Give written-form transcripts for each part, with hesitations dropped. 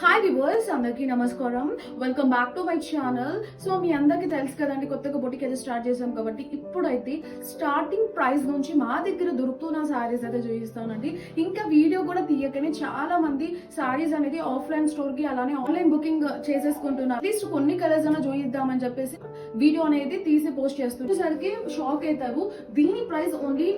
Hi viewers, అందరికీ నమస్కారం. Welcome back to my channel. So మీ అందరికీ తెలుసు కదండి, కొత్తగా బొటిక్ అయితే స్టార్ట్ చేసాం కాబట్టి ఇప్పుడైతే స్టార్టింగ్ ప్రైస్ నుంచి మా దగ్గర దొరుకుతున్న శారీస్ అయితే చూపిస్తానండి. ఇంకా వీడియో కూడా తీయకనే చాలా మంది శారీస్ అనేది ఆఫ్లైన్ స్టోర్ కి అలానే ఆన్లైన్ బుకింగ్ చేసేసుకుంటున్నారు. అట్లీస్ట్ కొన్ని కలర్స్ అయినా చూపిద్దామని చెప్పేసి వీడియో అనేది తీసి పోస్ట్ చేస్తున్నారు. షాక్ అవుతారు. దీని price only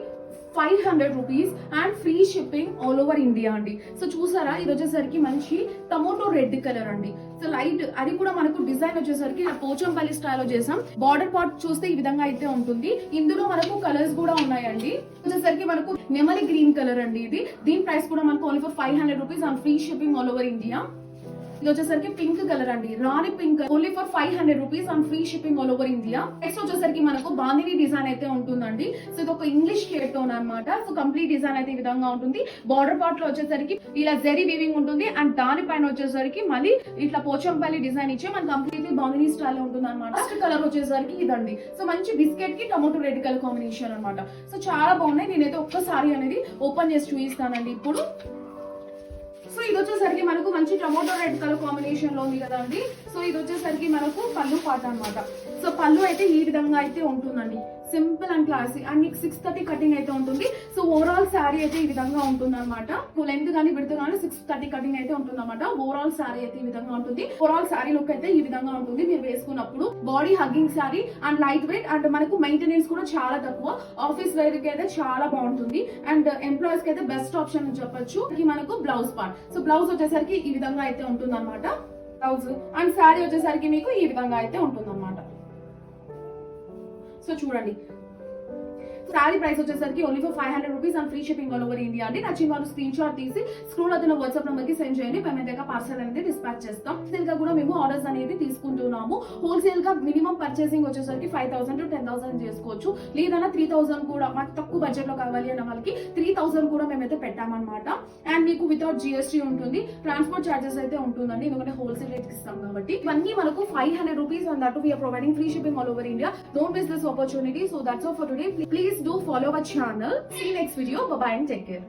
500 rupees and free shipping all over India అండి. సో చూసారా, ఇది వచ్చేసరికి మంచి టమోటో రెడ్ కలర్ అండి. సో లైట్, అది కూడా మనకు డిజైన్ వచ్చేసరికి పోచంపల్లి స్టైల్లో చేసాం. బార్డర్ పార్ట్ చూస్తే ఈ విధంగా అయితే ఉంటుంది. ఇందులో మనకు కలర్స్ కూడా ఉన్నాయండి. వచ్చేసరికి మనకు నెమలి గ్రీన్ కలర్ అండి. ఇది దీని ప్రైస్ కూడా మనకు only for 500 rupees and free shipping all over India. ఇది వచ్చేసరికి పింక్ కలర్ అండి, rani pink, only for 500 rupees and free shipping all over India. Next వచ్చేసరికి మనకు బాందిని డిజైన్ అయితే ఉంటుందండి. సో ఇది ఒక ఇంగ్లీష్ షేడ్ టోన్ అనమాట. సో కంప్లీట్ డిజైన్ అయితే ఈ విధంగా ఉంటుంది. బార్డర్ పార్ట్ లో వచ్చేసరికి ఇలా జెరీ వీవింగ్ ఉంటుంది అండ్ దానిపైన వచ్చేసరికి మళ్ళీ ఇట్లా పోచంపల్లి డిజైన్ ఇచ్చి మన కంప్లీట్లీ బాందిని స్టైల్ ఉంటుంది అనమాట. ఫస్ట్ కలర్ వచ్చేసరికి ఇదండి. సో మంచి బిస్కెట్ కి టమోటో రెడ్ కలర్ కాంబినేషన్ అనమాట. సో చాలా బాగున్నాయి. నేనైతే ఒక్కసారి అనేది ఓపెన్ చేసి చూపిస్తానండి ఇప్పుడు. సో ఇది వచ్చేసరికి మనకు మంచి టమోటో రెడ్ కలర్ కాంబినేషన్ లో ఉంది కదండి. సో ఇది వచ్చేసరికి మనకు పళ్ళు పాట అనమాట. సో పళ్ళు అయితే ఈ విధంగా అయితే ఉంటుందండి, సింపుల్ అండ్ క్లాసీ. అండ్ మీకు 630 కటింగ్ అయితే ఉంటుంది. సో ఓవరాల్ శారీ అయితే ఈ విధంగా ఉంటుంది అనమాట. లెంత్ కానీ విడ్త్ కానీ 630 కటింగ్ అయితే ఉంటుంది అనమాట. ఓవరాల్ శారీ అయితే ఈ విధంగా ఉంటుంది. ఓవరాల్ శారీ లుక్ అయితే ఈ విధంగా ఉంటుంది. మీరు వేసుకున్నప్పుడు body hugging sari and light weight and మనకు మెయింటెనెన్స్ కూడా చాలా తక్కువ. ఆఫీస్ వేర్ కి అయితే చాలా బాగుంటుంది అండ్ ఎంప్లాయీస్ కి అయితే బెస్ట్ ఆప్షన్ అని చెప్పొచ్చు. మనకు బ్లౌజ్ పార్ట్, సో బ్లౌజ్ వచ్చేసరికి ఈ విధంగా అయితే ఉంటుంది అనమాట. బ్లౌజ్ అండ్ శారీ వచ్చేసరికి మీకు ఈ విధంగా అయితే ఉంటుంది అనమాట. సో చూడండి, శారీ ప్రైస్ వచ్చేసరికి only for 500 rupees and free shipping all over India అండి. నచ్చిన వాళ్ళు స్క్రీన్ షాట్ తీసి స్క్రోల్ అవుతున్న వాట్సాప్ నెంబర్ కి సెండ్ చేయండి. పేమెంట్ దగ్గర పార్సల్ అనేది డిస్పాచ్ చేస్తాం. హోల్సేల్ గా కూడా మేము ఆర్డర్స్ అనేది తీసుకుంటున్నాము. హోల్సేల్ గా మినిమం పర్చేసింగ్ వచ్చేసరికి 5,000 to 10,000 చేసుకోవచ్చు. లేదన్నా 3,000 కూడా, మాకు తక్కువ బడ్జెట్ లో కావాలి అన్న వాళ్ళకి 3,000 కూడా మేమైతే పెట్టామన్నమాట. అండ్ మీకు వితౌట్ జిఎస్టీ ఉంటుంది. ట్రాన్స్పోర్ట్ చార్జెస్ అయితే ఉంటుందండి, ఎందుకంటే హోల్సేల్ రేట్ ఇస్తాం కాబట్టి. ఇవన్నీ మనకు 500 rupees and that we're providing free shipping all over India. Don't miss this opportunity. So that's all for today. Please do follow our channel. See you next video. Bye bye and take care.